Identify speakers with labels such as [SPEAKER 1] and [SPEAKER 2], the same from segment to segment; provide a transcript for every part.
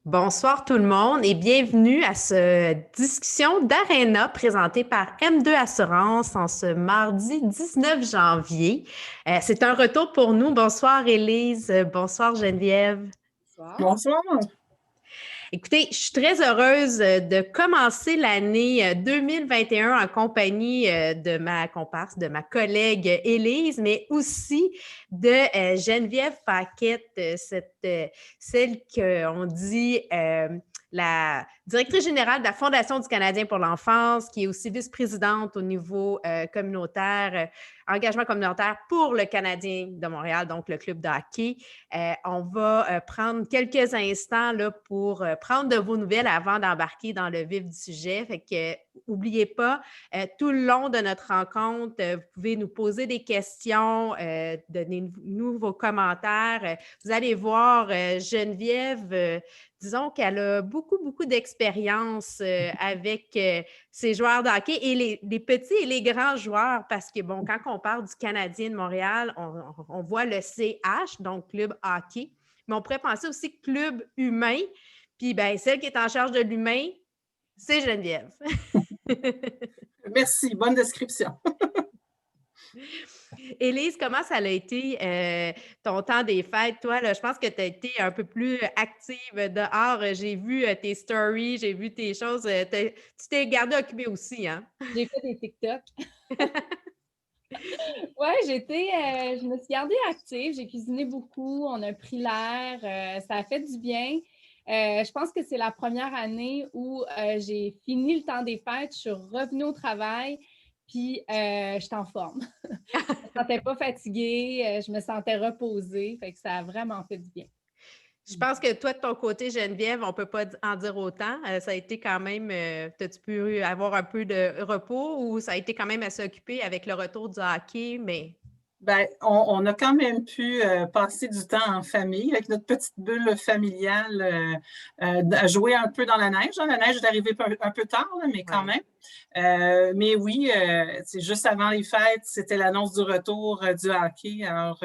[SPEAKER 1] Bonsoir tout le monde et bienvenue à cette discussion d'Arena présentée par M2 Assurance en ce mardi 19 janvier. C'est un retour pour nous. Bonsoir Élise, bonsoir Geneviève.
[SPEAKER 2] Bonsoir. Bonsoir.
[SPEAKER 1] Écoutez, je suis très heureuse de commencer l'année 2021 en compagnie de ma comparse, de ma collègue Élise, mais aussi de Geneviève Paquette, celle qu'on dit la directrice générale de la Fondation du Canadien pour l'enfance, qui est aussi vice-présidente au niveau communautaire, engagement communautaire pour le Canadien de Montréal, donc le club de hockey. On va prendre quelques instants là, pour prendre de vos nouvelles avant d'embarquer dans le vif du sujet. Fait que n'oubliez pas, tout le long de notre rencontre, vous pouvez nous poser des questions, donnez-nous vos commentaires. Vous allez voir, Geneviève, disons qu'elle a beaucoup, beaucoup d'expérience avec ces joueurs de hockey et les petits et les grands joueurs, parce que, bon, quand on parle du Canadien de Montréal, on voit le CH, donc Club Hockey, mais on pourrait penser aussi club humain. Puis, bien, celle qui est en charge de l'humain, c'est Geneviève.
[SPEAKER 2] Merci, bonne description.
[SPEAKER 1] Élise, comment ça a été ton temps des fêtes? Toi, là, je pense que tu as été un peu plus active dehors. J'ai vu tes stories, j'ai vu tes choses. Tu t'es gardée occupée aussi, hein?
[SPEAKER 3] J'ai fait des TikTok. Oui, je me suis gardée active. J'ai cuisiné beaucoup. On a pris l'air. Ça a fait du bien. Je pense que c'est la première année où j'ai fini le temps des fêtes. Je suis revenue au travail. Puis, je suis en forme. Je ne me sentais pas fatiguée. Je me sentais reposée. Fait que ça a vraiment fait du bien.
[SPEAKER 1] Je pense que toi, de ton côté, Geneviève, on ne peut pas en dire autant. Ça a été quand même, as-tu pu avoir un peu de repos ou ça a été quand même à s'occuper avec le retour du hockey, mais...
[SPEAKER 2] Bien, on a quand même pu passer du temps en famille avec notre petite bulle familiale, à jouer un peu dans la neige. La neige est arrivée un peu tard, là, mais quand même. Mais oui, c'est juste avant les fêtes, c'était l'annonce du retour du hockey. Alors,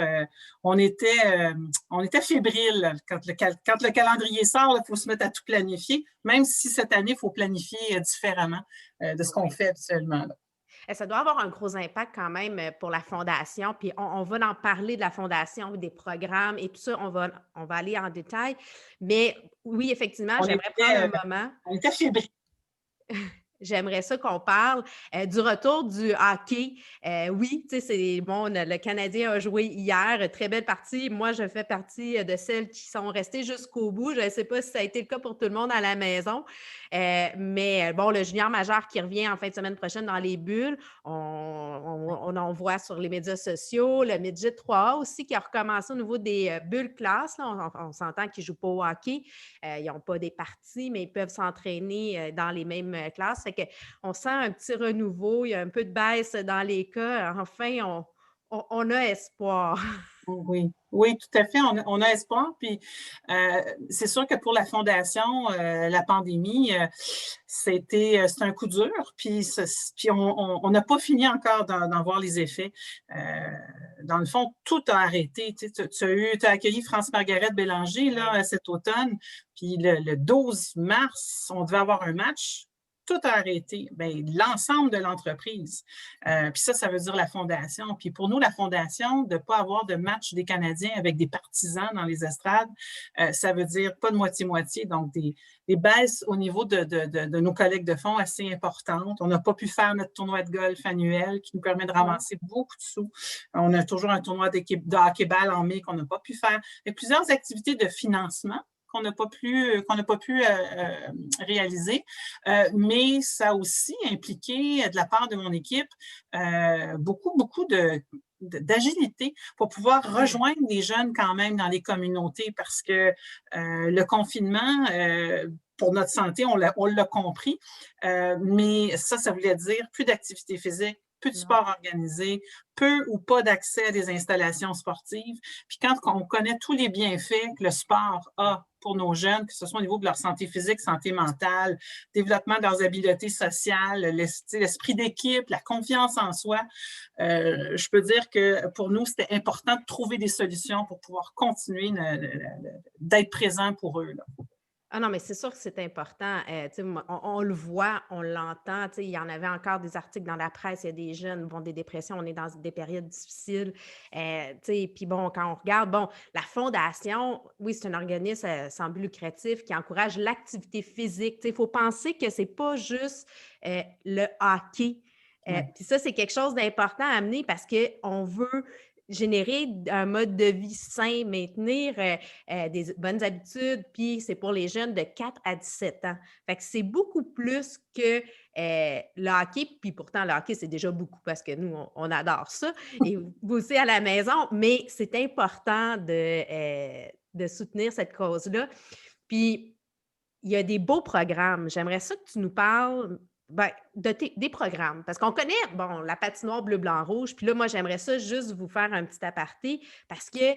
[SPEAKER 2] on était fébriles quand le calendrier sort. Il faut se mettre à tout planifier, même si cette année, il faut planifier différemment de ce qu'on fait habituellement. Là.
[SPEAKER 1] Ça doit avoir un gros impact quand même pour la Fondation. Puis on va en parler de la Fondation, des programmes et tout ça. On va aller en détail. Mais oui, effectivement, j'aimerais prendre un moment.
[SPEAKER 2] On était fébriles.
[SPEAKER 1] J'aimerais ça qu'on parle du retour du hockey. Oui, tu sais, c'est bon, le Canadien a joué hier, très belle partie. Moi, je fais partie de celles qui sont restées jusqu'au bout. Je ne sais pas si ça a été le cas pour tout le monde à la maison, mais bon, le junior majeur qui revient en fin de semaine prochaine dans les bulles, on en voit sur les médias sociaux, le Midget 3A aussi qui a recommencé au niveau des bulles classes. Là, on s'entend qu'ils ne jouent pas au hockey. Ils n'ont pas des parties, mais ils peuvent s'entraîner dans les mêmes classes. On sent un petit renouveau, il y a un peu de baisse dans les cas. Enfin, on a espoir.
[SPEAKER 2] Oui, oui, tout à fait. On a espoir. Puis c'est sûr que pour la Fondation, la pandémie, c'est un coup dur. Puis on n'a pas fini encore d'en voir les effets. Dans le fond, tout a arrêté. Tu as accueilli France-Margaret Bélanger là, cet automne. Puis le 12 mars, on devait avoir un match. Tout a arrêté, bien, l'ensemble de l'entreprise. Puis ça veut dire la Fondation. Puis pour nous, la Fondation, de ne pas avoir de match des Canadiens avec des partisans dans les estrades, ça veut dire pas de moitié-moitié, donc des baisses au niveau de nos collègues de fonds assez importantes. On n'a pas pu faire notre tournoi de golf annuel qui nous permet de ramasser beaucoup de sous. On a toujours un tournoi de hockey-ball en mai qu'on n'a pas pu faire. Il y a plusieurs activités de financement qu'on n'a pas pu réaliser. Mais ça a aussi impliqué, de la part de mon équipe, beaucoup d'agilité pour pouvoir rejoindre des jeunes quand même dans les communautés parce que le confinement, pour notre santé, on l'a compris, mais ça voulait dire plus d'activité physique, peu de sport organisé, peu ou pas d'accès à des installations sportives. Puis quand on connaît tous les bienfaits que le sport a pour nos jeunes, que ce soit au niveau de leur santé physique, santé mentale, développement de leurs habiletés sociales, l'esprit d'équipe, la confiance en soi, je peux dire que pour nous, c'était important de trouver des solutions pour pouvoir continuer d'être présent pour eux. Là.
[SPEAKER 1] Ah non, mais c'est sûr que c'est important. Tu sais, on le voit, on l'entend. Tu sais, il y en avait encore des articles dans la presse. Il y a des jeunes, bon, des dépressions, on est dans des périodes difficiles. Tu sais, puis bon, quand on regarde, bon, la Fondation, oui, c'est un organisme sans but lucratif qui encourage l'activité physique. Tu sais, il faut penser que c'est pas juste le hockey.
[SPEAKER 2] Ouais.
[SPEAKER 1] Puis ça, c'est quelque chose d'important à amener parce qu'on veut générer un mode de vie sain, maintenir des bonnes habitudes, puis c'est pour les jeunes de 4 à 17 ans. Fait que c'est beaucoup plus que le hockey, puis pourtant le hockey, c'est déjà beaucoup parce que nous, on adore ça, et vous aussi à la maison, mais c'est important de soutenir cette cause-là. Puis, il y a des beaux programmes. J'aimerais ça que tu nous parles ben, des programmes. Parce qu'on connaît, bon, la patinoire bleu, blanc, rouge. Puis là, moi, j'aimerais ça juste vous faire un petit aparté parce que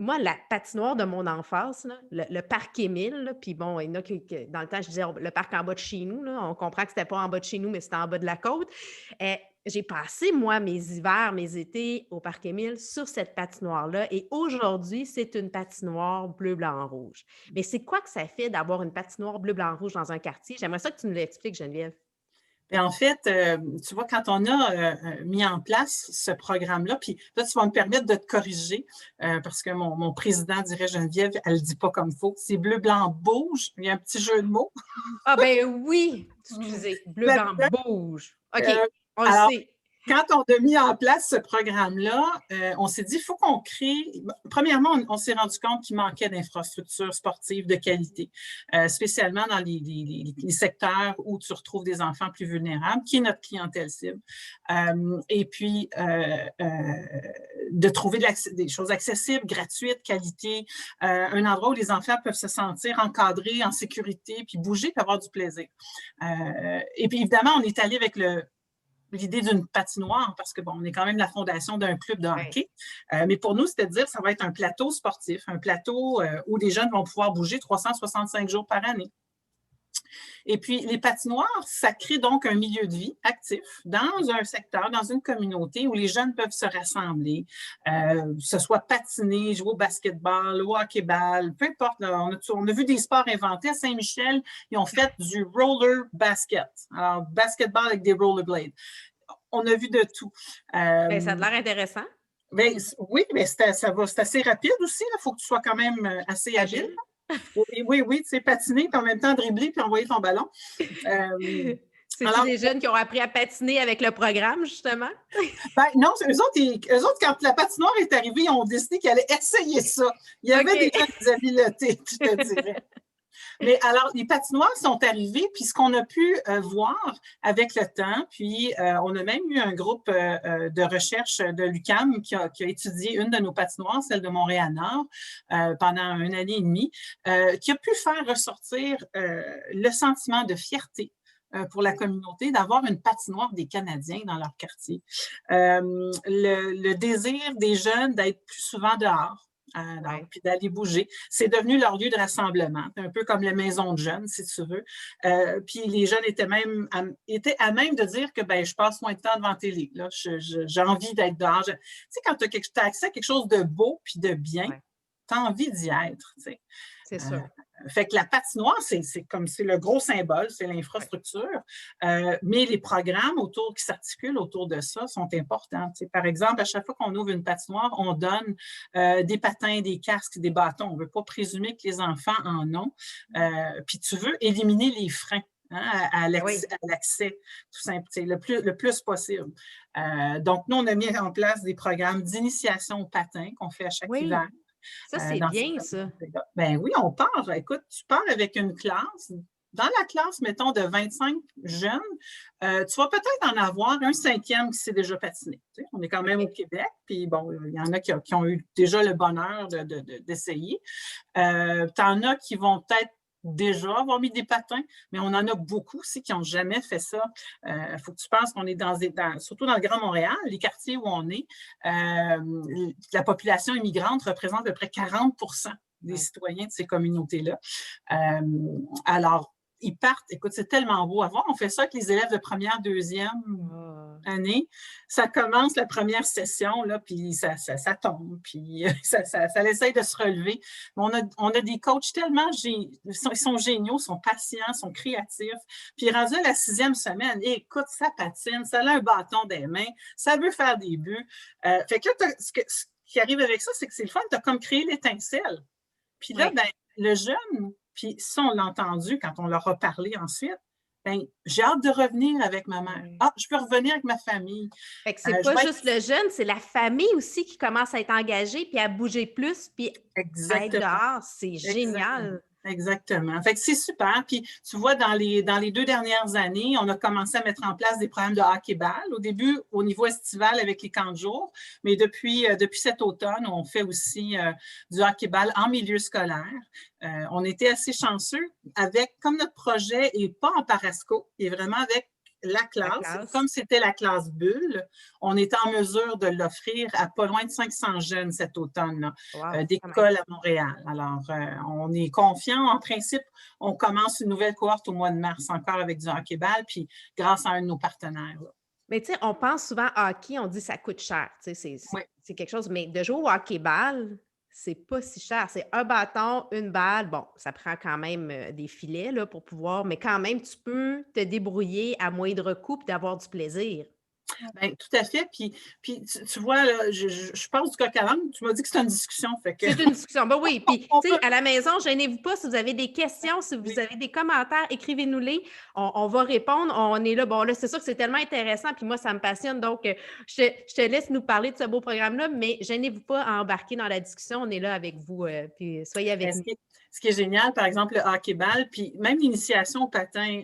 [SPEAKER 1] moi, la patinoire de mon enfance, là, le parc Émile, là, puis bon, il y en a dans le temps, je disais le parc en bas de chez nous. Là, on comprend que c'était pas en bas de chez nous, mais c'était en bas de la côte. J'ai passé, moi, mes hivers, mes étés au parc Émile sur cette patinoire-là. Et aujourd'hui, c'est une patinoire bleu, blanc, rouge. Mais c'est quoi que ça fait d'avoir une patinoire bleu, blanc, rouge dans un quartier? J'aimerais ça que tu nous l'expliques, Geneviève.
[SPEAKER 2] Et en fait, tu vois, quand on a mis en place ce programme-là, puis là, tu vas me permettre de te corriger, parce que mon président dirait, Geneviève, elle ne le dit pas comme il faut. C'est bleu, blanc, rouge. Il y a un petit jeu de mots.
[SPEAKER 1] Ah ben oui! Excusez, bleu, blanc,
[SPEAKER 2] Là-dedans,
[SPEAKER 1] rouge. OK,
[SPEAKER 2] euh,
[SPEAKER 1] on le
[SPEAKER 2] alors,
[SPEAKER 1] sait.
[SPEAKER 2] quand on a mis en place ce programme-là, on s'est dit, il faut qu'on crée. Premièrement, on s'est rendu compte qu'il manquait d'infrastructures sportives de qualité, spécialement dans les secteurs où tu retrouves des enfants plus vulnérables, qui est notre clientèle cible. Et puis, de trouver des choses accessibles, gratuites, qualité, un endroit où les enfants peuvent se sentir encadrés, en sécurité, puis bouger, puis avoir du plaisir. Et puis, évidemment, on est allé avec l'idée d'une patinoire, parce que, bon, on est quand même la fondation d'un club de hockey. Mais pour nous, c'était de dire que ça va être un plateau sportif, un plateau où les jeunes vont pouvoir bouger 365 jours par année. Et puis, les patinoires, ça crée donc un milieu de vie actif dans un secteur, dans une communauté où les jeunes peuvent se rassembler, ce soit patiner, jouer au basketball, au hockey-ball, peu importe. Là, on a vu des sports inventés à Saint-Michel, ils ont fait du roller basket. Alors, basketball avec des rollerblades. On a vu de tout.
[SPEAKER 1] Ben, ça a l'air intéressant.
[SPEAKER 2] Ben, oui, mais c'est assez rapide aussi. Il faut que tu sois quand même assez habile. Oui, tu sais, patiner, puis en même temps dribbler, puis envoyer ton ballon.
[SPEAKER 1] C'est-tu des jeunes qui ont appris à patiner avec le programme, justement?
[SPEAKER 2] Ben non, eux autres, quand la patinoire est arrivée, ils ont décidé qu'ils allaient essayer ça. Il y avait des gens des habiletés, je te dirais. Mais alors, les patinoires sont arrivés, puis ce qu'on a pu voir avec le temps, puis on a même eu un groupe de recherche de l'UQAM qui a étudié une de nos patinoires, celle de Montréal-Nord, pendant une année et demie, qui a pu faire ressortir le sentiment de fierté pour la communauté d'avoir une patinoire des Canadiens dans leur quartier. Le désir des jeunes d'être plus souvent dehors. Puis d'aller bouger. C'est devenu leur lieu de rassemblement, un peu comme la maison de jeunes, si tu veux. Puis les jeunes étaient à même de dire que je passe moins de temps devant la télé. Là. J'ai envie d'être dehors. Tu sais, quand tu as accès à quelque chose de beau puis de bien, tu as envie d'y être. Tu sais.
[SPEAKER 1] C'est sûr.
[SPEAKER 2] Fait que la patinoire, c'est le gros symbole, c'est l'infrastructure, mais les programmes qui s'articulent autour de ça sont importants. Tu sais, par exemple, à chaque fois qu'on ouvre une patinoire, on donne des patins, des casques, des bâtons. On ne veut pas présumer que les enfants en ont. Puis tu veux éliminer les freins. À l'accès, tout simple, le plus possible. Donc, nous, on a mis en place des programmes d'initiation au patin qu'on fait à chaque hiver.
[SPEAKER 1] Ça, c'est bien, ça.
[SPEAKER 2] Ben oui, on part. Écoute, tu pars avec une classe. Dans la classe, mettons, de 25 jeunes, tu vas peut-être en avoir un 5e qui s'est déjà patiné. Tu sais, on est quand même au Québec, puis bon, il y en a qui ont eu déjà le bonheur d'essayer. Tu en as qui vont peut-être déjà avoir mis des patins, mais on en a beaucoup aussi qui n'ont jamais fait ça. Il faut que tu penses qu'on est surtout dans le Grand Montréal, les quartiers où on est, la population immigrante représente à peu près 40% des citoyens de ces communautés-là. Alors, ils partent, écoute, c'est tellement beau à voir. On fait ça avec les élèves de première, deuxième, année, ça commence la première session, là, puis ça tombe, puis ça essaye de se relever. Mais on a des coachs tellement, ils sont géniaux, sont patients, sont créatifs. Puis rendu à la 6e semaine, écoute, ça patine, ça a un bâton des mains, ça veut faire des buts. Fait que là, ce qui arrive avec ça, c'est que c'est le fun, tu as comme créé l'étincelle. Puis là, ben, le jeune, puis ça, on l'a entendu quand on leur a parlé ensuite, ben, j'ai hâte de revenir avec ma mère. Ah, je peux revenir avec ma famille.
[SPEAKER 1] Fait que c'est pas juste le jeune, c'est la famille aussi qui commence à être engagée, puis à bouger plus, puis à être dehors. C'est génial.
[SPEAKER 2] Exactement. Fait que c'est super. Puis, tu vois, dans les 2 dernières années, on a commencé à mettre en place des programmes de hockey-ball. Au début, au niveau estival avec les camps de jour, mais depuis cet automne, on fait aussi du hockey-ball en milieu scolaire. On était assez chanceux avec, comme notre projet n'est pas en parasco, il est vraiment avec la classe. Comme c'était la classe bulle, on était en mesure de l'offrir à pas loin de 500 jeunes cet automne, d'école à Montréal. Alors, on est confiant. En principe, on commence une nouvelle cohorte au mois de mars encore avec du hockey-ball, puis grâce à un de nos partenaires. Là.
[SPEAKER 1] Mais tu sais, on pense souvent hockey, on dit ça coûte cher. Tu sais, c'est quelque chose, mais de jouer au hockey-ball, c'est pas si cher. C'est un bâton, une balle. Bon, ça prend quand même des filets là, pour pouvoir, mais quand même, tu peux te débrouiller à moindre coût et d'avoir du plaisir.
[SPEAKER 2] Bien, tout à fait. Puis tu vois, là, je passe du coq à l'âne. Tu m'as dit que c'est une discussion.
[SPEAKER 1] C'est une discussion. Ben oui. Puis, tu sais, à la maison, gênez-vous pas. Si vous avez des questions, si vous avez des commentaires, écrivez-nous-les. On va répondre. On est là. Bon, là, c'est sûr que c'est tellement intéressant. Puis moi, ça me passionne. Donc, je te laisse nous parler de ce beau programme-là, mais gênez-vous pas à embarquer dans la discussion. On est là avec vous. Puis soyez avec nous.
[SPEAKER 2] Ce qui est génial, par exemple, le hockey-ball, puis même l'initiation au patin,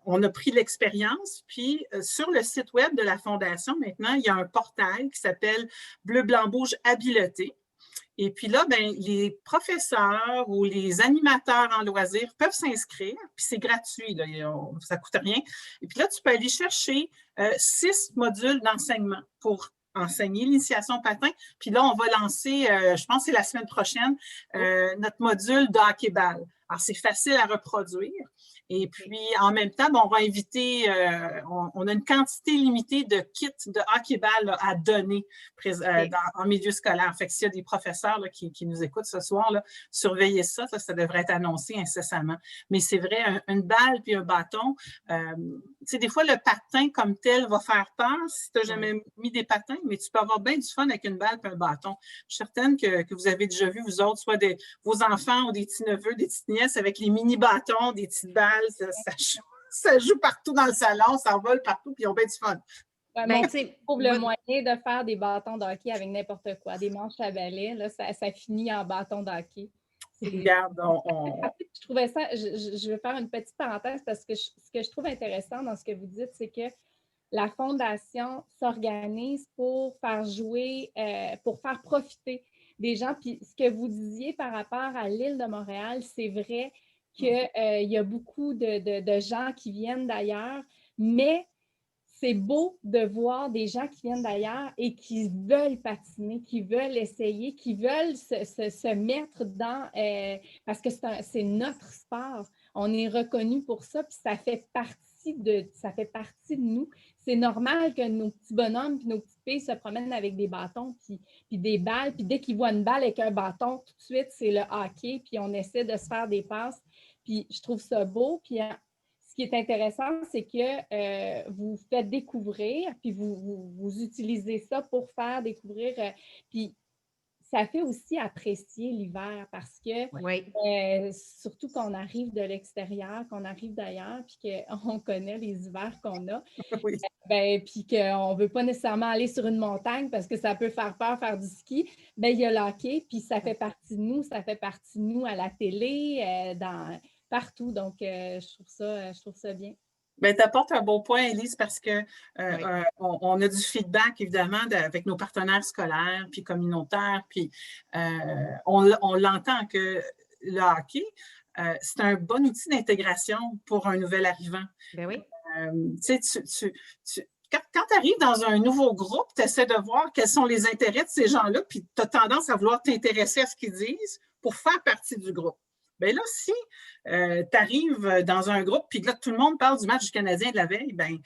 [SPEAKER 2] on a pris l'expérience, puis sur le site web de la Fondation, maintenant, il y a un portail qui s'appelle Bleu, Blanc, Rouge habilité. Et puis là, ben, les professeurs ou les animateurs en loisirs peuvent s'inscrire, puis c'est gratuit, là, ça ne coûte rien. Et puis là, tu peux aller chercher 6 modules d'enseignement pour enseigner l'initiation au patin. Puis là, on va lancer, je pense que c'est la semaine prochaine, notre module de hockey-ball. Alors, c'est facile à reproduire. Et puis, en même temps, on va inviter, on a une quantité limitée de kits de hockey-ball à donner en milieu scolaire. Fait que s'il y a des professeurs là, qui nous écoutent ce soir, là, surveillez ça, ça devrait être annoncé incessamment. Mais c'est vrai, une balle puis un bâton, tu sais, des fois, le patin comme tel va faire peur si tu n'as jamais mis des patins, mais tu peux avoir bien du fun avec une balle puis un bâton. Je suis certaine que vous avez déjà vu, vous autres, soit vos enfants ou des petits-neveux, des petites nièces avec les mini-bâtons, des petites balles. Ça joue partout dans le salon, ça vole partout, puis ils ont bien du fun.
[SPEAKER 3] Ouais, on trouve le moyen de faire des bâtons de hockey avec n'importe quoi. Des manches à balai, là, ça finit en bâton de hockey.
[SPEAKER 2] Regarde,
[SPEAKER 3] Je trouvais ça, je vais faire une petite parenthèse parce que ce que je trouve intéressant dans ce que vous dites, c'est que la Fondation s'organise pour faire jouer, pour faire profiter des gens. Puis ce que vous disiez par rapport à l'île de Montréal, c'est vrai qu'il y a beaucoup de gens qui viennent d'ailleurs, mais c'est beau de voir des gens qui viennent d'ailleurs et qui veulent patiner, qui veulent essayer, qui veulent se mettre dans... parce que c'est notre sport. On est reconnu pour ça, puis ça fait partie de nous. C'est normal que nos petits bonhommes et nos petites filles se promènent avec des bâtons puis des balles. Puis dès qu'ils voient une balle avec un bâton, tout de suite, c'est le hockey. Puis on essaie de se faire des passes. Puis je trouve ça beau. Puis ce qui est intéressant, c'est que vous faites découvrir, puis vous utilisez ça pour faire découvrir. Puis ça fait aussi apprécier l'hiver parce que, surtout qu'on arrive de l'extérieur, qu'on arrive d'ailleurs, puis qu'on connaît les hivers qu'on a, puis qu'on ne veut pas nécessairement aller sur une montagne parce que ça peut faire peur, faire du ski, bien, il y a le hockey, puis ça fait partie de nous, ça fait partie de nous à la télé, partout. Donc, je trouve ça bien.
[SPEAKER 2] Bien, tu apportes un bon point, Élise, parce que on a du feedback, évidemment, avec nos partenaires scolaires puis communautaires, puis on l'entend que le hockey, c'est un bon outil d'intégration pour un nouvel arrivant.
[SPEAKER 1] Ben oui.
[SPEAKER 2] Tu sais, quand tu arrives dans un nouveau groupe, tu essaies de voir quels sont les intérêts de ces gens-là, puis tu as tendance à vouloir t'intéresser à ce qu'ils disent pour faire partie du groupe. Bien là, si tu arrives dans un groupe puis que là, tout le monde parle du match du Canadien de la veille, bien,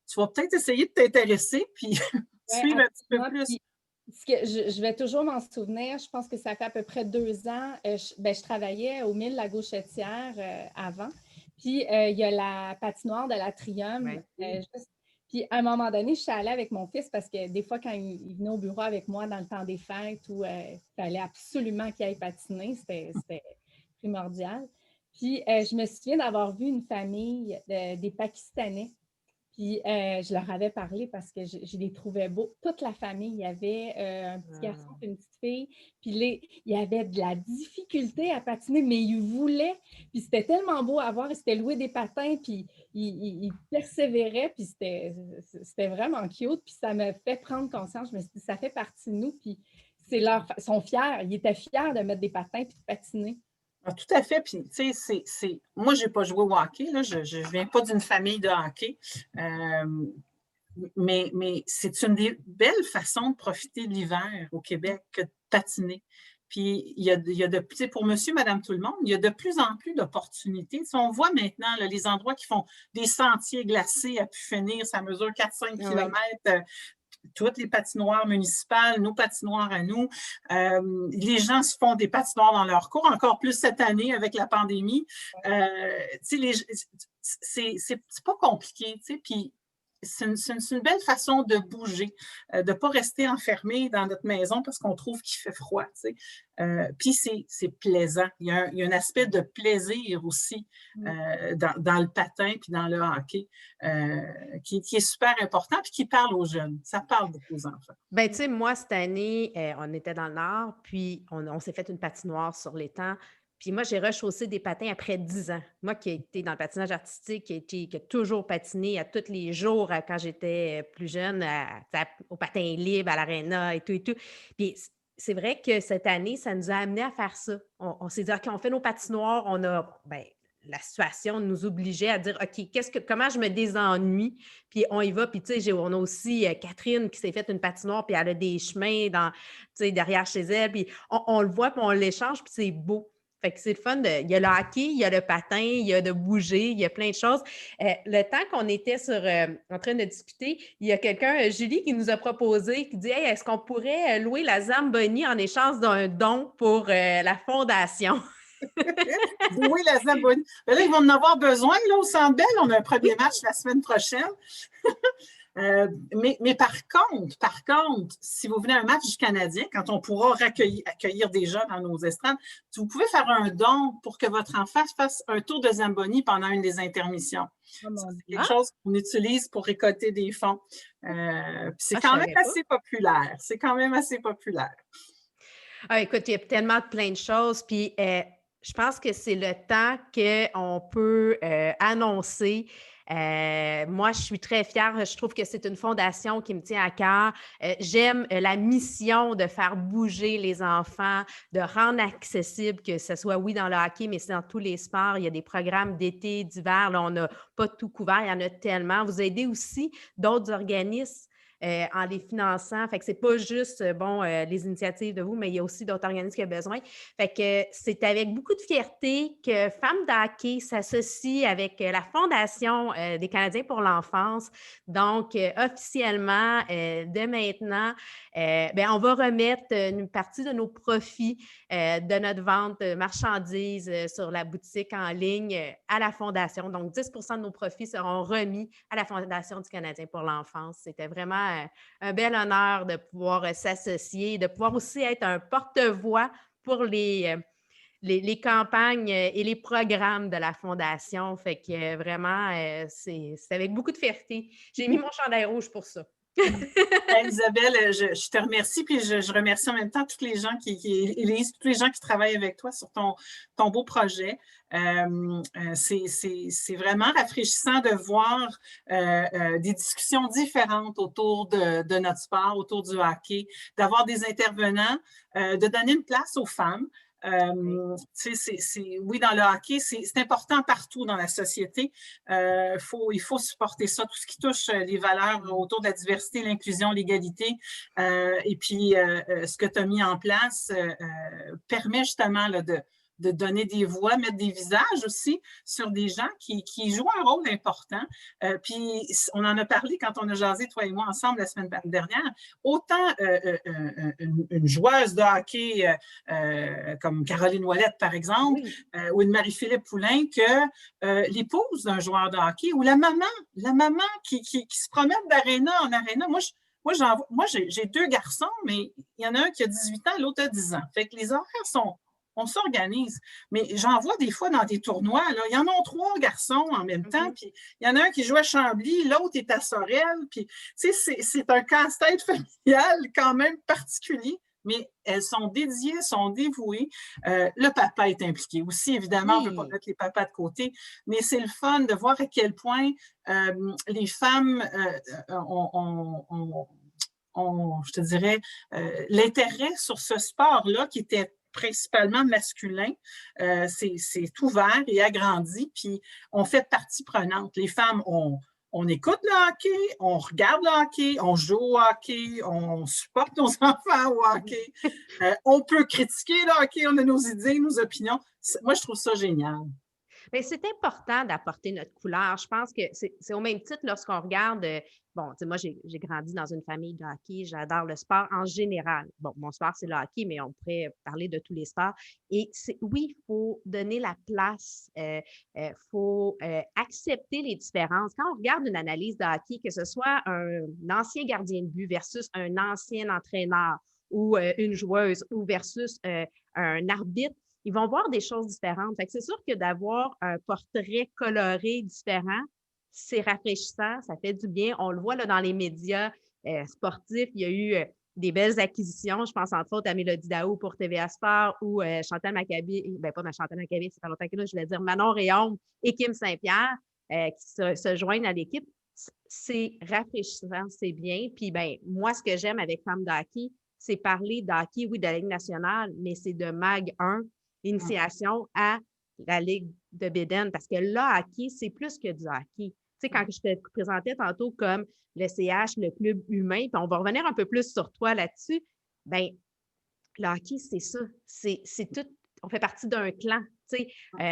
[SPEAKER 2] tu vas peut-être essayer de t'intéresser puis suivre un petit peu plus.
[SPEAKER 3] Puis, ce que je vais toujours m'en souvenir, je pense que ça fait à peu près 2 ans, je travaillais au Mille La Gauchetière avant. Puis, il y a la patinoire de l'Atrium. Puis, à un moment donné, je suis allée avec mon fils parce que des fois, quand il venait au bureau avec moi dans le temps des fêtes où il fallait absolument qu'il aille patiner, c'était primordial. Puis, je me souviens d'avoir vu une famille des Pakistanais. Puis, je leur avais parlé parce que je les trouvais beaux. Toute la famille, il y avait un petit garçon et une petite fille. Puis, il y avait de la difficulté à patiner, mais ils voulaient. Puis, c'était tellement beau à voir. Ils s'étaient loués des patins, puis ils persévéraient. Puis, c'était vraiment cute. Puis, ça me fait prendre conscience. Je me suis dit, ça fait partie de nous. Puis, ils sont fiers. Ils étaient fiers de mettre des patins puis de patiner.
[SPEAKER 2] Ah, tout à fait. Puis, tu sais, moi, je n'ai pas joué au hockey. Là. Je ne viens pas d'une famille de hockey. Mais c'est une des belles façons de profiter de l'hiver au Québec que de patiner. Puis, pour monsieur, madame, tout le monde, il y a de plus en plus d'opportunités. Si on voit maintenant là, les endroits qui font des sentiers glacés à pu finir, ça mesure 4-5 kilomètres. Toutes les patinoires municipales, nos patinoires à nous. Les gens se font des patinoires dans leur cours, encore plus cette année avec la pandémie. C'est pas compliqué, tu sais, puis c'est une belle façon de bouger, de ne pas rester enfermé dans notre maison parce qu'on trouve qu'il fait froid, tu sais. Puis c'est plaisant. Il y a un aspect de plaisir aussi dans le patin puis dans le hockey qui est super important puis qui parle aux jeunes. Ça parle beaucoup aux enfants.
[SPEAKER 1] Ben, tu sais, moi, cette année, on était dans le Nord, puis on s'est fait une patinoire sur l'étang. Puis moi, j'ai rechaussé des patins après 10 ans. Moi qui ai été dans le patinage artistique, qui a toujours patiné à tous les jours quand j'étais plus jeune, au patin libre, à l'aréna et tout et tout. Puis c'est vrai que cette année, ça nous a amené à faire ça. On s'est dit, OK, on fait nos patinoires, la situation nous obligeait à dire, OK, comment je me désennuie? Puis on y va. Puis tu sais, on a aussi Catherine qui s'est faite une patinoire, puis elle a des chemins derrière chez elle. Puis on le voit, puis on l'échange, puis c'est beau. Fait que c'est le fun. Il y a le hockey, il y a le patin, il y a de bouger, il y a plein de choses. Le temps qu'on était en train de discuter, il y a quelqu'un, Julie, qui nous a proposé, qui dit, hey, est-ce qu'on pourrait louer la Zamboni en échange d'un don pour la fondation?
[SPEAKER 2] Oui, la Zamboni. Là, ils vont en avoir besoin là, au Centre Bell. On a un premier match la semaine prochaine. Mais par contre, si vous venez à un match du Canadien, quand on pourra accueillir des gens dans nos estrades, vous pouvez faire un don pour que votre enfant fasse un tour de Zamboni pendant une des intermissions. C'est quelque chose qu'on utilise pour récolter des fonds. C'est quand même assez populaire. C'est quand même assez populaire.
[SPEAKER 1] Ah, écoute, il y a tellement plein de choses. Puis, je pense que c'est le temps qu'on peut annoncer. Moi, je suis très fière. Je trouve que c'est une fondation qui me tient à cœur. J'aime la mission de faire bouger les enfants, de rendre accessible, que ce soit, oui, dans le hockey, mais c'est dans tous les sports. Il y a des programmes d'été, d'hiver. Là, on n'a pas tout couvert. Il y en a tellement. Vous aidez aussi d'autres organismes en les finançant. Fait que c'est pas juste, les initiatives de vous, mais il y a aussi d'autres organismes qui ont besoin. Fait que c'est avec beaucoup de fierté que Femmes d'hockey s'associe avec la Fondation des Canadiens pour l'enfance. Donc, officiellement, dès maintenant, on va remettre une partie de nos profits de notre vente de marchandises sur la boutique en ligne à la Fondation. Donc, 10 % de nos profits seront remis à la Fondation du Canadien pour l'enfance. C'était vraiment un bel honneur de pouvoir s'associer, de pouvoir aussi être un porte-voix pour les campagnes et les programmes de la Fondation. Fait que vraiment, c'est avec beaucoup de fierté. J'ai mis mon chandail rouge pour ça.
[SPEAKER 2] Isabelle, je te remercie, puis je remercie en même temps tous les gens Élise, tous les gens qui travaillent avec toi sur ton beau projet. C'est vraiment rafraîchissant de voir des discussions différentes autour de notre sport, autour du hockey, d'avoir des intervenants, de donner une place aux femmes. Oui, dans le hockey, c'est important partout dans la société. Il faut supporter ça, tout ce qui touche les valeurs autour de la diversité, l'inclusion, l'égalité. Et puis, ce que tu as mis en place permet justement là, de donner des voix, mettre des visages aussi sur des gens qui jouent un rôle important. Puis on en a parlé quand on a jasé, toi et moi, ensemble la semaine dernière. Autant une joueuse de hockey comme Caroline Ouellette, par exemple,
[SPEAKER 1] Oui.
[SPEAKER 2] ou une Marie-Philippe Poulain, que l'épouse d'un joueur de hockey ou la maman qui se promène d'aréna en aréna. Moi, j'ai 2 garçons, mais il y en a un qui a 18 ans, l'autre a 10 ans. Fait que les horaires on s'organise. Mais j'en vois des fois dans des tournois, là, il y en a 3 garçons en même temps, puis il y en a un qui joue à Chambly, l'autre est à Sorel, puis tu sais, c'est un casse-tête familial quand même particulier, mais elles sont dédiées, sont dévouées. Le papa est impliqué aussi, évidemment, on ne veut pas mettre les papas de côté, mais c'est le fun de voir à quel point les femmes ont, je te dirais, l'intérêt sur ce sport-là qui était principalement masculin, c'est ouvert et agrandi, puis on fait partie prenante. Les femmes, on écoute le hockey, on regarde le hockey, on joue au hockey, on supporte nos enfants au hockey. On peut critiquer le hockey, on a nos idées, nos opinions. Moi, je trouve ça génial.
[SPEAKER 1] Bien, c'est important d'apporter notre couleur. Je pense que c'est au même titre lorsqu'on regarde, bon, tu sais, moi, j'ai grandi dans une famille de hockey, j'adore le sport en général. Bon, mon sport, c'est le hockey, mais on pourrait parler de tous les sports. Et oui, il faut donner la place, faut accepter les différences. Quand on regarde une analyse de hockey, que ce soit un ancien gardien de but versus un ancien entraîneur ou une joueuse ou versus un arbitre, ils vont voir des choses différentes. Fait que c'est sûr que d'avoir un portrait coloré différent, c'est rafraîchissant, ça fait du bien. On le voit là, dans les médias sportifs. Il y a eu des belles acquisitions. Je pense entre autres à Mélodie Daou pour TVA Sport ou Chantal Maccabi, ben pas Chantal Maccabi, c'est pas longtemps que là, je voulais dire Manon Réaume et Kim Saint-Pierre qui se joignent à l'équipe. C'est rafraîchissant, c'est bien. Puis ben moi, ce que j'aime avec Femmes de hockey, c'est parler de hockey, oui, de la Ligue nationale, mais c'est de MAG 1, l'initiation à la Ligue de Bédène, parce que le hockey, c'est plus que du hockey. Tu sais, quand je te présentais tantôt comme le CH, le club humain, puis on va revenir un peu plus sur toi là-dessus, bien, le hockey, c'est ça. C'est tout, on fait partie d'un clan, tu sais,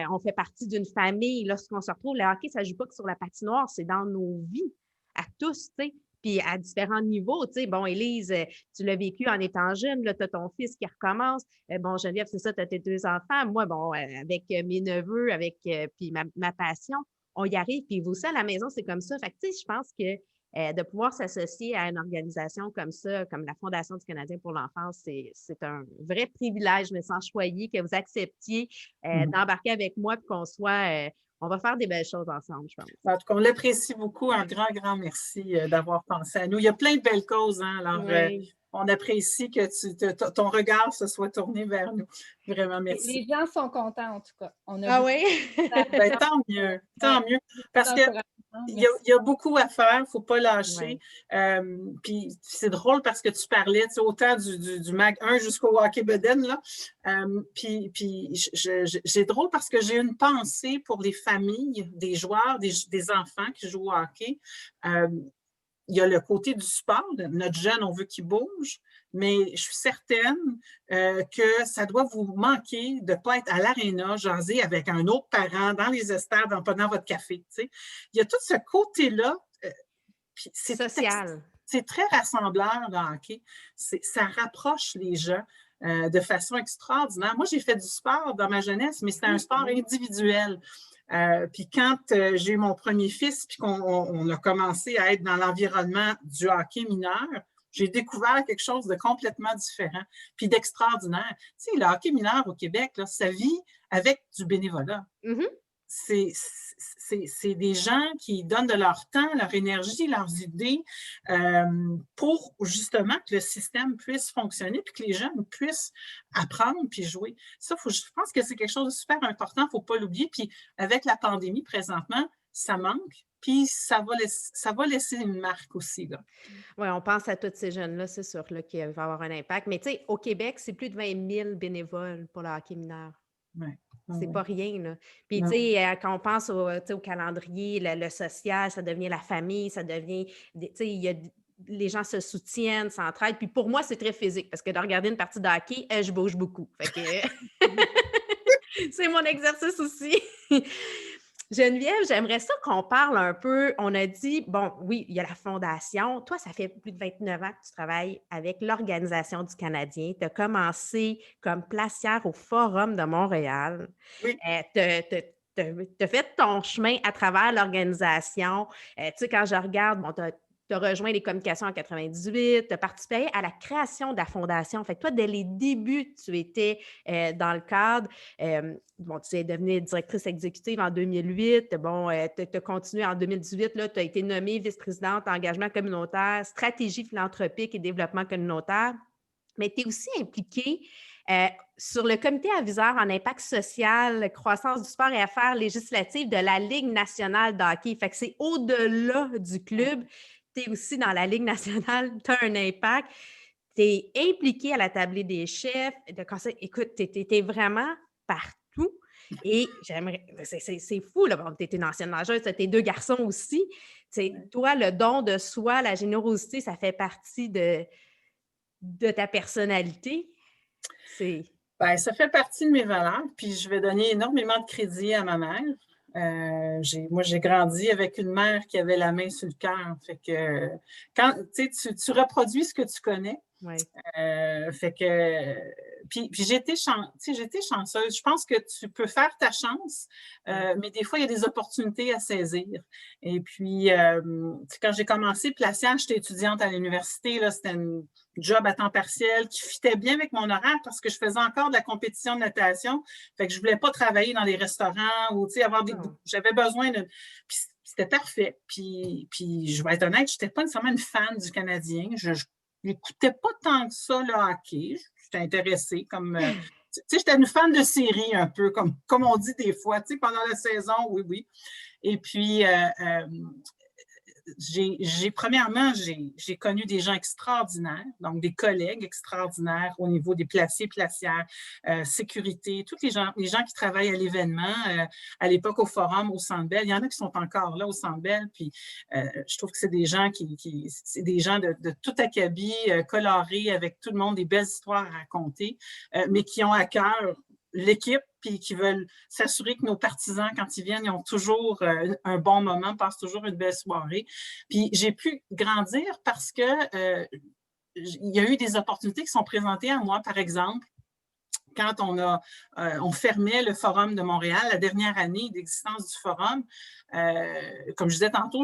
[SPEAKER 1] on fait partie d'une famille. Lorsqu'on se retrouve, le hockey, ça ne joue pas que sur la patinoire, c'est dans nos vies, à tous, tu sais. Puis à différents niveaux, tu sais, bon, Élise, tu l'as vécu en étant jeune, là, tu as ton fils qui recommence. Bon, Geneviève, c'est ça, tu as tes 2 enfants. Moi, bon, avec mes neveux, avec puis ma passion, on y arrive. Puis vous aussi, à la maison, c'est comme ça. Fait que, tu sais, je pense que de pouvoir s'associer à une organisation comme ça, comme la Fondation du Canadien pour l'enfance, c'est un vrai privilège. Je me sens choyée que vous acceptiez d'embarquer avec moi puis qu'on soit... on va faire des belles choses ensemble, je pense.
[SPEAKER 2] En tout cas, on l'apprécie beaucoup. Un grand, grand merci d'avoir pensé à nous. Il y a plein de belles causes. Hein? Alors, on apprécie que ton regard se soit tourné vers nous. Vraiment, merci.
[SPEAKER 3] Les gens sont contents, en tout cas.
[SPEAKER 1] Oui?
[SPEAKER 2] Ben, tant mieux, tant mieux. Parce que il y a beaucoup à faire, il ne faut pas lâcher. Puis c'est drôle parce que tu parlais autant du MAG 1 jusqu'au hockey Bédène. Puis j'ai drôle parce que j'ai une pensée pour les familles des joueurs, des enfants qui jouent au hockey. Il y a le côté du sport, notre jeune, on veut qu'il bouge, mais je suis certaine que ça doit vous manquer de ne pas être à l'aréna, jaser avec un autre parent, dans les estrades, en prenant votre café. Il y a tout ce côté-là. C'est
[SPEAKER 1] social.
[SPEAKER 2] C'est très rassembleur, le hockey. Ça rapproche les gens de façon extraordinaire. Moi, j'ai fait du sport dans ma jeunesse, mais c'était un sport individuel. Puis quand j'ai eu mon premier fils, puis qu'on a commencé à être dans l'environnement du hockey mineur, j'ai découvert quelque chose de complètement différent, puis d'extraordinaire. Tu sais, le hockey mineur au Québec, là, ça vit avec du bénévolat. C'est des gens qui donnent de leur temps, leur énergie, leurs idées pour justement que le système puisse fonctionner puis que les jeunes puissent apprendre puis jouer. Ça, je pense que c'est quelque chose de super important, il ne faut pas l'oublier. Puis avec la pandémie présentement, ça manque. Puis ça va laisser une marque aussi.
[SPEAKER 1] Oui, on pense à tous ces jeunes-là, c'est sûr là, qu'il va avoir un impact. Mais tu sais, au Québec, c'est plus de 20 000 bénévoles pour le hockey mineur.
[SPEAKER 2] Ouais.
[SPEAKER 1] C'est pas rien, là. Puis, tu sais, quand on pense au calendrier, le social, ça devient la famille, ça devient, tu sais, les gens se soutiennent, s'entraident. Puis pour moi, c'est très physique parce que de regarder une partie de hockey, je bouge beaucoup. Fait que... C'est mon exercice aussi. Geneviève, j'aimerais ça qu'on parle un peu. On a dit, bon, oui, il y a la fondation. Toi, ça fait plus de 29 ans que tu travailles avec l'Organisation du Canadien. Tu as commencé comme placière au Forum de Montréal.
[SPEAKER 2] Oui.
[SPEAKER 1] Tu as fait ton chemin à travers l'organisation. Tu sais, quand je regarde, bon, tu as rejoint les communications en 98, tu as participé à la création de la fondation. Fait que toi, dès les débuts, tu étais dans le cadre. Bon, tu es devenue directrice exécutive en 2008. Bon, tu as continué en 2018. Tu as été nommée vice-présidente engagement communautaire, stratégie philanthropique et développement communautaire. Mais tu es aussi impliquée sur le comité aviseur en impact social, croissance du sport et affaires législatives de la Ligue nationale de hockey. Fait que c'est au-delà du club. Tu es aussi dans la Ligue nationale, tu as un impact. Tu es impliqué à la tablée des chefs, de conseil. Écoute, tu étais vraiment partout. Et j'aimerais, c'est fou, là. Bon, tu es une ancienne nageuse, tu as tes deux garçons aussi. Toi, le don de soi, la générosité, ça fait partie de ta personnalité.
[SPEAKER 2] Bien, ça fait partie de mes valeurs, puis je vais donner énormément de crédit à ma mère. Moi, j'ai grandi avec une mère qui avait la main sur le cœur. Fait que quand tu reproduis ce que tu connais.
[SPEAKER 1] Ouais.
[SPEAKER 2] Fait que puis j'étais chanceuse. Je pense que tu peux faire ta chance, mais des fois, il y a des opportunités à saisir. Et puis, quand j'ai commencé Placière, j'étais étudiante à l'université. Là, c'était un job à temps partiel qui fitait bien avec mon horaire parce que je faisais encore de la compétition de natation. Fait que je voulais pas travailler dans les restaurants ou avoir des. J'avais besoin de. Puis c'était parfait. Puis je vais être honnête, je n'étais pas nécessairement une fan du Canadien. Je n'écoutais pas tant que ça le hockey. J'étais intéressée comme. J'étais une fan de série un peu, comme on dit des fois, pendant la saison, oui. Et puis, premièrement, j'ai connu des gens extraordinaires, donc des collègues extraordinaires au niveau des placiers, placières, sécurité, tous les gens qui travaillent à l'événement, à l'époque au Forum, au Centre Bell. Il y en a qui sont encore là au Centre Bell, puis je trouve que c'est des gens c'est des gens de tout acabit, colorés, avec tout le monde des belles histoires à raconter, mais qui ont à cœur l'équipe, puis qui veulent s'assurer que nos partisans, quand ils viennent, ils ont toujours un bon moment, passent toujours une belle soirée. Puis j'ai pu grandir parce que il y a eu des opportunités qui sont présentées à moi, par exemple, quand on fermait le Forum de Montréal, la dernière année d'existence du Forum, comme je disais tantôt,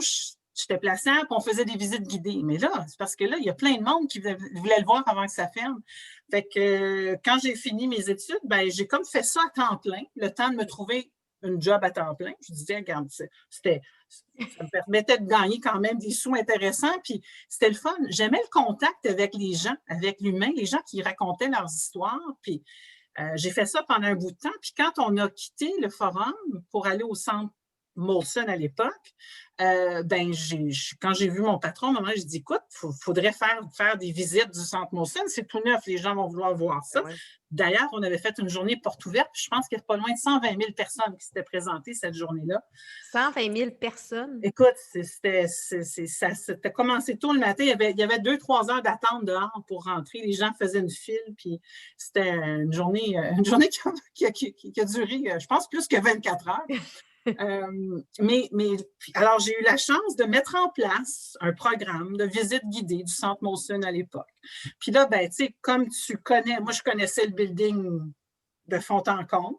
[SPEAKER 2] j'étais placière, puis on faisait des visites guidées. Mais là, c'est parce que là, il y a plein de monde qui voulait le voir avant que ça ferme. Fait que quand j'ai fini mes études, ben, j'ai comme fait ça à temps plein, le temps de me trouver une job à temps plein. Je disais, regarde, ça me permettait de gagner quand même des sous intéressants, puis c'était le fun. J'aimais le contact avec les gens, avec l'humain, les gens qui racontaient leurs histoires, puis j'ai fait ça pendant un bout de temps. Puis quand on a quitté le Forum pour aller au centre Molson à l'époque, quand j'ai vu mon patron, à un moment, j'ai dit, écoute, il faudrait faire des visites du centre Molson. C'est tout neuf, les gens vont vouloir voir ça. Ouais. D'ailleurs, on avait fait une journée porte ouverte, puis je pense qu'il y a pas loin de 120 000 personnes qui s'étaient présentées cette journée-là.
[SPEAKER 1] 120 000 personnes?
[SPEAKER 2] Écoute, ça a commencé tôt le matin. Il y avait 2-3 heures d'attente dehors pour rentrer. Les gens faisaient une file, puis c'était une journée qui a duré, je pense, plus que 24 heures. Alors, j'ai eu la chance de mettre en place un programme de visite guidée du Centre Molson à l'époque. Puis là, ben, tu sais, comme tu connais, moi, je connaissais le building de fond en comble.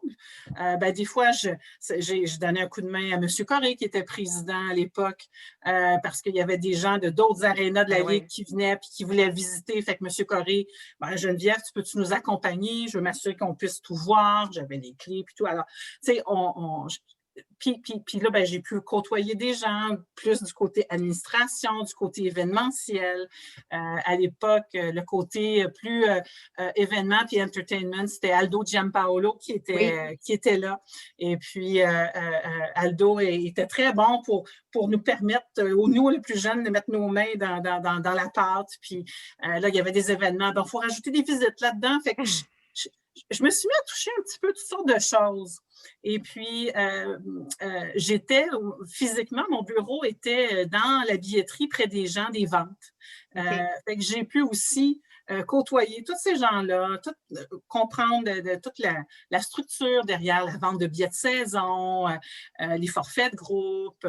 [SPEAKER 2] Des fois, je donnais un coup de main à M. Corré, qui était président à l'époque, parce qu'il y avait des gens de d'autres arénas de la Ligue qui venaient et qui voulaient visiter. Fait que M. Corré, Geneviève, peux-tu nous accompagner? Je veux m'assurer qu'on puisse tout voir. J'avais les clés puis tout. Alors, tu sais, Puis là, ben, j'ai pu côtoyer des gens, plus du côté administration, du côté événementiel. À l'époque, le côté plus événement puis entertainment, c'était Aldo Giampaolo qui était là. Et puis, Aldo était très bon pour nous permettre, nous les plus jeunes, de mettre nos mains dans la pâte. Puis là, il y avait des événements. Donc, il faut rajouter des visites là-dedans. Fait que je me suis mis à toucher un petit peu toutes sortes de choses. Et puis, j'étais physiquement, mon bureau était dans la billetterie près des gens des ventes. Fait que j'ai pu aussi côtoyer tous ces gens-là, comprendre de toute la structure derrière la vente de billets de saison, les forfaits de groupe.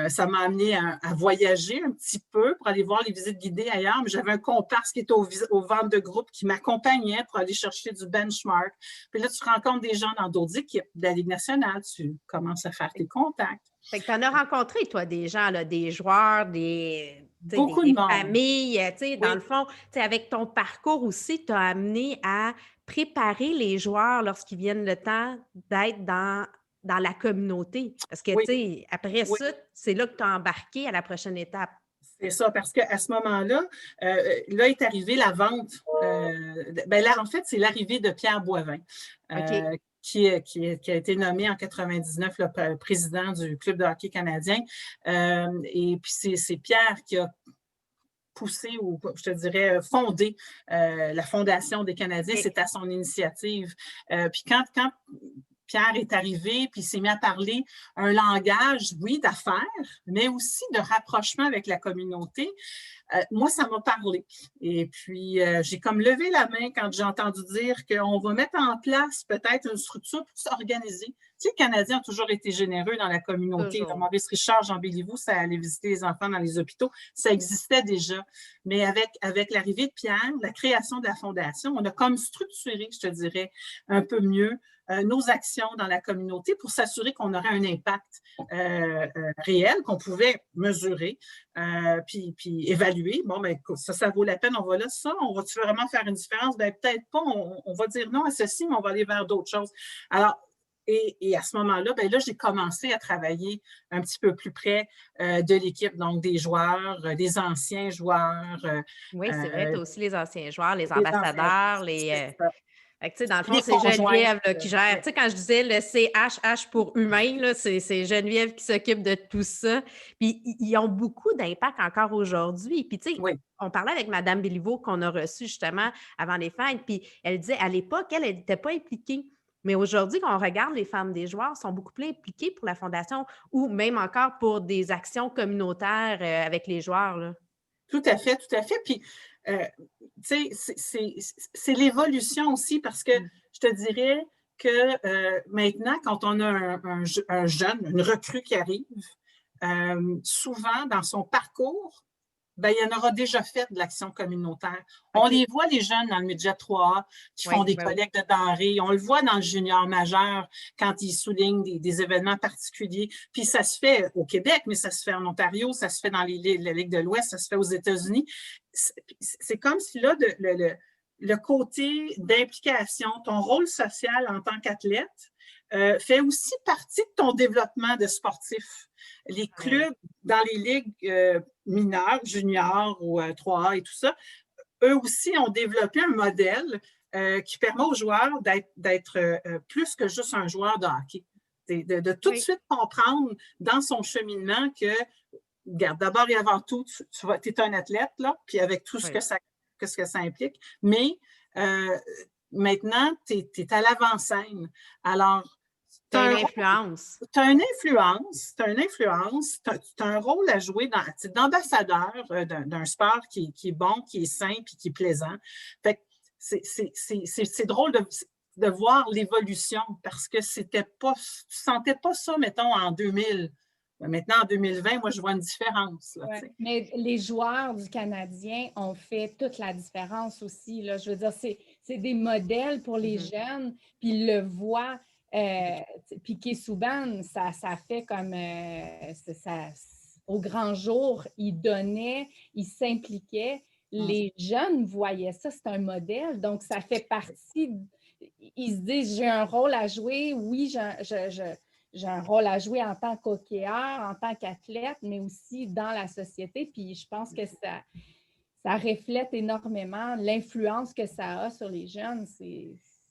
[SPEAKER 2] Ça m'a amené à voyager un petit peu pour aller voir les visites guidées ailleurs, mais j'avais un comparse qui était aux ventes de groupe qui m'accompagnait pour aller chercher du benchmark. Puis là, tu rencontres des gens dans d'autres équipes de la Ligue nationale, tu commences à faire tes contacts.
[SPEAKER 1] Fait que tu en as rencontré, toi, des gens, là, des joueurs,
[SPEAKER 2] Beaucoup
[SPEAKER 1] des
[SPEAKER 2] de monde.
[SPEAKER 1] familles. Dans
[SPEAKER 2] Oui.
[SPEAKER 1] le fond, avec ton parcours aussi, tu as amené à préparer les joueurs lorsqu'ils viennent le temps d'être dans la communauté. Parce que,
[SPEAKER 2] Oui.
[SPEAKER 1] après
[SPEAKER 2] Oui.
[SPEAKER 1] ça, c'est là que tu as embarqué à la prochaine étape.
[SPEAKER 2] C'est ça, parce qu'à ce moment-là, là est arrivée la vente. Là, en fait, c'est l'arrivée de Pierre Boivin,
[SPEAKER 1] OK.
[SPEAKER 2] qui a été nommé en 99 le président du Club de hockey canadien. Et puis, c'est Pierre qui a poussé, ou je te dirais, fondé la Fondation des Canadiens.
[SPEAKER 1] OK.
[SPEAKER 2] C'est à son initiative. Puis quand Pierre est arrivé, puis il s'est mis à parler un langage, oui, d'affaires, mais aussi de rapprochement avec la communauté. Moi, ça m'a parlé. Et puis, j'ai comme levé la main quand j'ai entendu dire qu'on va mettre en place peut-être une structure pour s'organiser. Tu sais, le Canadien a toujours été généreux dans la communauté.
[SPEAKER 1] Toujours.
[SPEAKER 2] Maurice Richard, Jean Béliveau, ça allait visiter les enfants dans les hôpitaux. Ça existait déjà. Mais avec l'arrivée de Pierre, la création de la Fondation, on a comme structuré, je te dirais, un peu mieux nos actions dans la communauté pour s'assurer qu'on aurait un impact réel, qu'on pouvait mesurer, puis évaluer. Bon, ben, ça vaut la peine, on va là, ça, on va-tu vraiment faire une différence? Ben, peut-être pas, on va dire non à ceci, mais on va aller vers d'autres choses. Alors, et à ce moment-là, ben là, j'ai commencé à travailler un petit peu plus près de l'équipe, donc des joueurs, des anciens joueurs.
[SPEAKER 1] Oui, c'est vrai, tu as aussi les anciens joueurs, les
[SPEAKER 2] les
[SPEAKER 1] ambassadeurs,
[SPEAKER 2] anciens,
[SPEAKER 1] Fait que, dans le fond,
[SPEAKER 2] les
[SPEAKER 1] c'est Geneviève
[SPEAKER 2] conjoints.
[SPEAKER 1] qui gère. Tu sais, quand je disais le CHH pour humain, là, c'est Geneviève qui s'occupe de tout ça. Puis, ils ont beaucoup d'impact encore aujourd'hui. Puis, tu sais,
[SPEAKER 2] Oui.
[SPEAKER 1] on parlait avec Mme Béliveau qu'on a reçue justement avant les fêtes. Puis, elle disait, à l'époque, elle n'était pas impliquée. Mais aujourd'hui, quand on regarde les femmes des joueurs, sont beaucoup plus impliquées pour la Fondation ou même encore pour des actions communautaires avec les joueurs, là.
[SPEAKER 2] Tout à fait, tout à fait. Puis, tu sais, c'est l'évolution aussi parce que je te dirais que maintenant, quand on a un jeune, une recrue qui arrive, souvent dans son parcours, ben, il y en aura déjà fait de l'action communautaire. On les voit, les jeunes, dans le midget 3A qui font des collectes de denrées. On le voit dans le junior majeur quand ils soulignent des événements particuliers. Puis ça se fait au Québec, mais ça se fait en Ontario, ça se fait dans la Ligue de l'Ouest, ça se fait aux États-Unis. C'est comme si là, le côté d'implication, ton rôle social en tant qu'athlète, fait aussi partie de ton développement de sportif. Les clubs dans les ligues mineures, juniors ou 3A et tout ça, eux aussi ont développé un modèle qui permet aux joueurs d'être plus que juste un joueur de hockey. De tout de suite comprendre dans son cheminement que, regarde, d'abord et avant tout, tu es un athlète, là, puis avec tout ce que ça implique, mais maintenant, tu es à l'avant-scène. Alors,
[SPEAKER 1] tu as une influence.
[SPEAKER 2] Tu as une influence, tu as un rôle à jouer d'ambassadeur d'un sport qui est bon, qui est sain et qui est plaisant. Fait que c'est drôle de voir l'évolution parce que tu ne sentais pas ça, mettons, en 2000. Maintenant, en 2020, moi, je vois une différence. Là,
[SPEAKER 3] mais les joueurs du Canadien ont fait toute la différence aussi. Là. Je veux dire, c'est des modèles pour les jeunes, puis ils le voient. Piquet Souban, ça fait comme au grand jour, il donnait, il s'impliquait. Les jeunes voyaient ça, c'est un modèle. Donc, ça fait partie. Ils se disent, j'ai un rôle à jouer. Oui, j'ai un rôle à jouer en tant qu'hockeyeur, en tant qu'athlète, mais aussi dans la société. Puis je pense que ça reflète énormément l'influence que ça a sur les jeunes.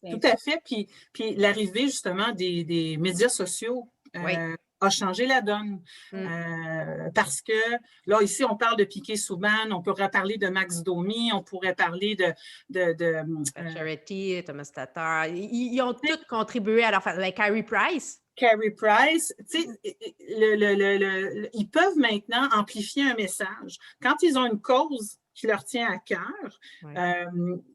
[SPEAKER 2] Tout à fait. Puis l'arrivée, justement, des médias sociaux a changé la donne. Parce que, là, ici, on parle de Piquet Souban, on pourrait parler de Max Domi, on pourrait parler de
[SPEAKER 1] Charity, Thomas Tatar. Ils ont tous contribué à leur faire. Avec Carey Price.
[SPEAKER 2] Carey Price, tu sais, ils peuvent maintenant amplifier un message. Quand ils ont une cause qui leur tient à cœur,
[SPEAKER 1] Ouais.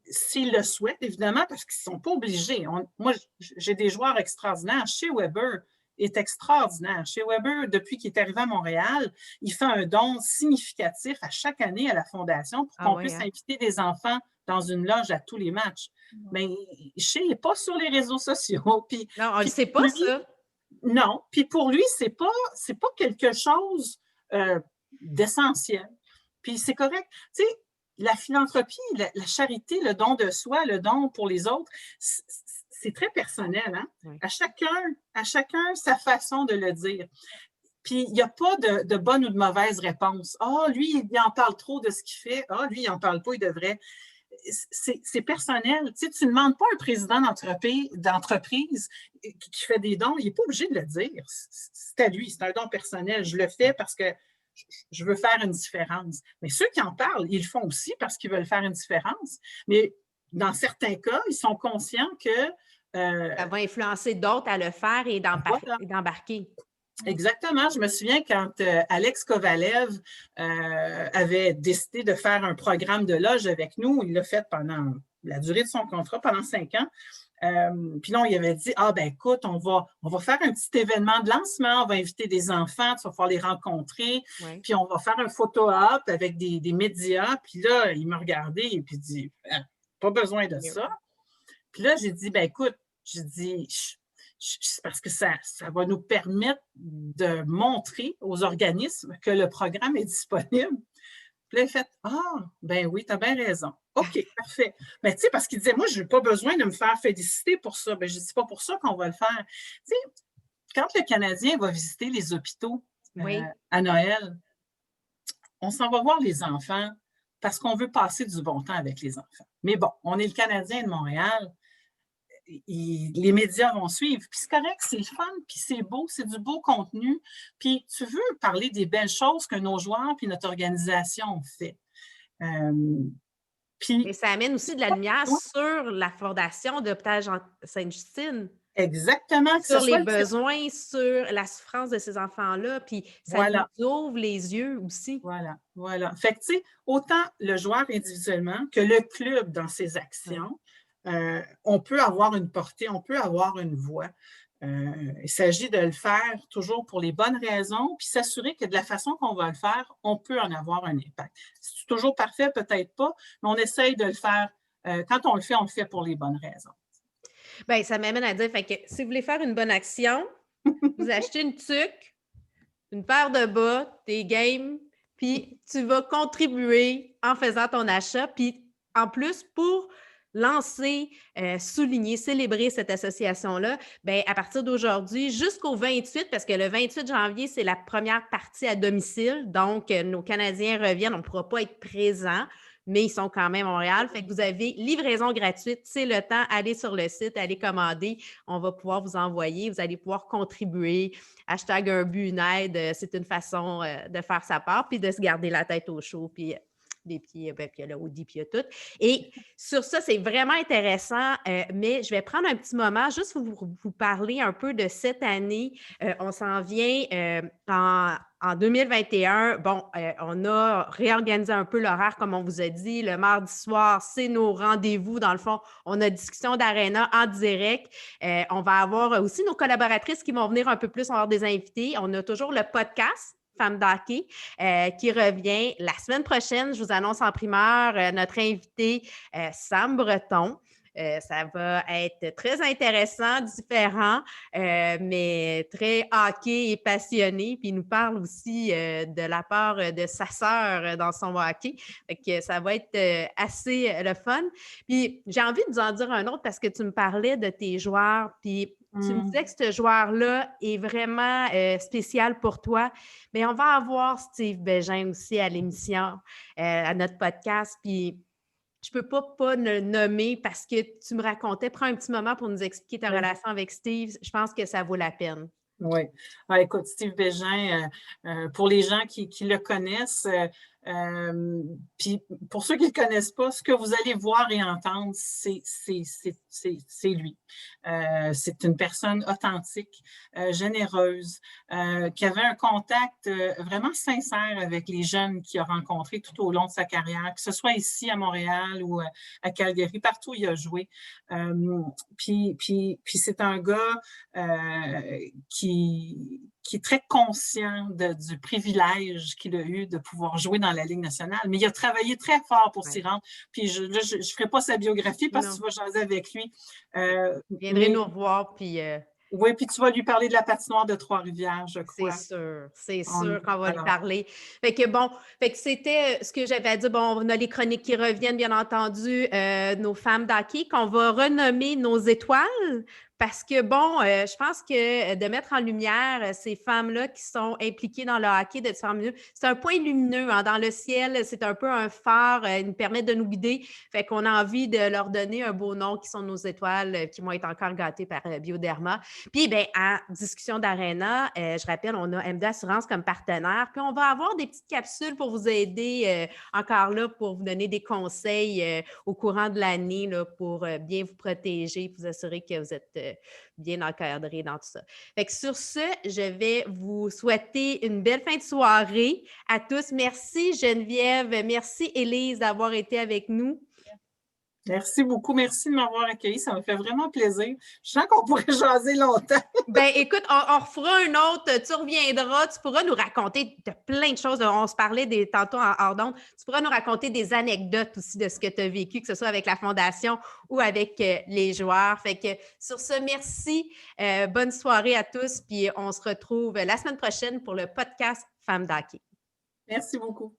[SPEAKER 2] s'ils le souhaitent, évidemment, parce qu'ils ne sont pas obligés. Moi, j'ai des joueurs extraordinaires. Chez Weber est extraordinaire. Chez Weber, depuis qu'il est arrivé à Montréal, il fait un don significatif à chaque année à la Fondation pour
[SPEAKER 1] Ah
[SPEAKER 2] qu'on
[SPEAKER 1] ouais,
[SPEAKER 2] puisse
[SPEAKER 1] hein?
[SPEAKER 2] inviter des enfants dans une loge à tous les matchs. Mais Chez n'est pas sur les réseaux sociaux.
[SPEAKER 1] Non, on le
[SPEAKER 2] Puis
[SPEAKER 1] sait
[SPEAKER 2] pour
[SPEAKER 1] pas,
[SPEAKER 2] lui,
[SPEAKER 1] ça.
[SPEAKER 2] non. Puis pour lui, c'est pas quelque chose d'essentiel. Puis c'est correct. Tu sais, la philanthropie, la charité, le don de soi, le don pour les autres, c'est très personnel. Hein?
[SPEAKER 1] Ouais.
[SPEAKER 2] À chacun sa façon de le dire. Puis il n'y a pas de bonne ou de mauvaise réponse. Ah, lui, il en parle trop de ce qu'il fait. Ah, lui, il n'en parle pas, il devrait. C'est personnel. Tu sais, tu ne demandes pas à un président d'entreprise qui fait des dons, il n'est pas obligé de le dire. C'est à lui, c'est un don personnel. Je le fais parce que je veux faire une différence. Mais ceux qui en parlent, ils le font aussi parce qu'ils veulent faire une différence. Mais dans certains cas, ils sont conscients que
[SPEAKER 1] Ça va influencer d'autres à le faire et
[SPEAKER 2] voilà.
[SPEAKER 1] d'embarquer.
[SPEAKER 2] Exactement. Je me souviens quand Alex Kovalev avait décidé de faire un programme de loge avec nous, il l'a fait pendant la durée de son contrat, pendant 5 ans. Puis là, on lui avait dit, ah ben écoute, on va faire un petit événement de lancement, on va inviter des enfants, tu vas pouvoir les rencontrer,
[SPEAKER 1] Ouais.
[SPEAKER 2] puis on va faire un photo-op avec des médias. Puis là, il m'a regardé et puis dit, pas besoin de ça. Puis là, j'ai dit, ben écoute, j'ai dit, c'est parce que ça va nous permettre de montrer aux organismes que le programme est disponible. Puis là, il fait, ah, ben oui, tu as bien raison. OK, parfait. Mais tu sais, parce qu'il disait, moi, je n'ai pas besoin de me faire féliciter pour ça. Ben, je dis, c'est pas pour ça qu'on va le faire. Tu sais, quand le Canadien va visiter les hôpitaux
[SPEAKER 1] Oui.
[SPEAKER 2] à Noël, on s'en va voir les enfants parce qu'on veut passer du bon temps avec les enfants. Mais bon, on est le Canadien de Montréal. Les médias vont suivre. Puis c'est correct, c'est le fun, puis c'est beau, c'est du beau contenu. Puis tu veux parler des belles choses que nos joueurs puis notre organisation ont fait.
[SPEAKER 1] Et
[SPEAKER 2] Puis,
[SPEAKER 1] ça amène aussi de la lumière sur la Fondation d'Hôpital Sainte-Justine,
[SPEAKER 2] exactement, que ce
[SPEAKER 1] sur les
[SPEAKER 2] soit le
[SPEAKER 1] besoins, sur la souffrance de ces enfants-là, puis ça
[SPEAKER 2] voilà,
[SPEAKER 1] nous ouvre les yeux aussi.
[SPEAKER 2] voilà. Fait que, tu sais, autant le joueur individuellement que le club dans ses
[SPEAKER 1] Ouais.
[SPEAKER 2] actions, on peut avoir une portée, on peut avoir une voix. Il s'agit de le faire toujours pour les bonnes raisons, puis s'assurer que de la façon qu'on va le faire, on peut en avoir un impact. C'est toujours parfait, peut-être pas, mais on essaye de le faire. Quand on le fait pour les bonnes raisons.
[SPEAKER 1] Bien, ça m'amène à dire, fait que si vous voulez faire une bonne action, vous achetez une tuque, une paire de bas, tes games, puis tu vas contribuer en faisant ton achat. Puis en plus, pour lancer, souligner, célébrer cette association-là, bien, à partir d'aujourd'hui jusqu'au 28, parce que le 28 janvier, c'est la première partie à domicile. Donc, nos Canadiens reviennent. On ne pourra pas être présents, mais ils sont quand même à Montréal. Fait que vous avez livraison gratuite. C'est le temps. Allez sur le site, allez commander. On va pouvoir vous envoyer. Vous allez pouvoir contribuer. Hashtag un but, une aide. C'est une façon de faire sa part, puis de se garder la tête au chaud, puis des pieds, ben, puis le Audi, puis tout. Et sur ça, c'est vraiment intéressant, mais je vais prendre un petit moment juste pour vous parler un peu de cette année. On s'en vient en 2021. Bon, on a réorganisé un peu l'horaire, comme on vous a dit. Le mardi soir, c'est nos rendez-vous. Dans le fond, on a discussion d'Arena en direct. On va avoir aussi nos collaboratrices qui vont venir un peu plus. On va avoir des invités. On a toujours le podcast Femmes d'hockey, qui revient la semaine prochaine. Je vous annonce en primeur notre invité Sam Breton. Ça va être très intéressant, différent, mais très hockey et passionné. Puis il nous parle aussi de la part de sa sœur dans son hockey. Fait que ça va être assez le fun. Puis j'ai envie de vous en dire un autre parce que tu me parlais de tes joueurs. Puis tu me disais que ce joueur-là est vraiment spécial pour toi. Mais on va avoir Steve Bégin aussi à l'émission, à notre podcast. Puis je ne peux pas le nommer parce que tu me racontais. Prends un petit moment pour nous expliquer ta relation avec Steve. Je pense que ça vaut la peine.
[SPEAKER 2] Oui. Ah, écoute, Steve Bégin, pour les gens qui le connaissent, Puis pour ceux qui ne le connaissent pas, ce que vous allez voir et entendre, c'est lui. C'est une personne authentique, généreuse, qui avait un contact vraiment sincère avec les jeunes qu'il a rencontrés tout au long de sa carrière, que ce soit ici à Montréal ou à Calgary, partout où il a joué. Puis c'est un gars qui est très conscient du privilège qu'il a eu de pouvoir jouer dans la Ligue nationale. Mais il a travaillé très fort pour s'y rendre. Puis je ne ferai pas sa biographie parce que tu vas jaser avec lui.
[SPEAKER 1] Vous viendrez nous revoir, puis...
[SPEAKER 2] Oui, puis tu vas lui parler de la patinoire de Trois-Rivières, je crois.
[SPEAKER 1] C'est sûr qu'on va lui parler. Fait que c'était ce que j'avais à dire. Bon, on a les chroniques qui reviennent, bien entendu, nos femmes d'hockey, qu'on va renommer nos étoiles. Parce que, bon, je pense que de mettre en lumière ces femmes-là qui sont impliquées dans le hockey de différents milieux, c'est un point lumineux dans le ciel, c'est un peu un phare, ils nous permettent de nous guider. Fait qu'on a envie de leur donner un beau nom qui sont nos étoiles, qui vont être encore gâtées par Bioderma. Puis, bien, en discussion d'Arena, je rappelle, on a MD Assurance comme partenaire, puis on va avoir des petites capsules pour vous aider encore là, pour vous donner des conseils au courant de l'année là, pour bien vous protéger, vous assurer que vous êtes bien encadré dans tout ça. Fait que sur ce, je vais vous souhaiter une belle fin de soirée à tous. Merci Geneviève, merci Élise d'avoir été avec nous.
[SPEAKER 2] Merci beaucoup. Merci de m'avoir accueilli. Ça me fait vraiment plaisir. Je sens qu'on pourrait jaser longtemps.
[SPEAKER 1] Ben, écoute, on refera un autre. Tu reviendras. Tu pourras nous raconter de plein de choses. On se parlait tantôt en hors d'onde. Tu pourras nous raconter des anecdotes aussi de ce que tu as vécu, que ce soit avec la Fondation ou avec les joueurs. Fait que sur ce, merci. Bonne soirée à tous. Puis on se retrouve la semaine prochaine pour le podcast Femmes d'hockey.
[SPEAKER 2] Merci beaucoup.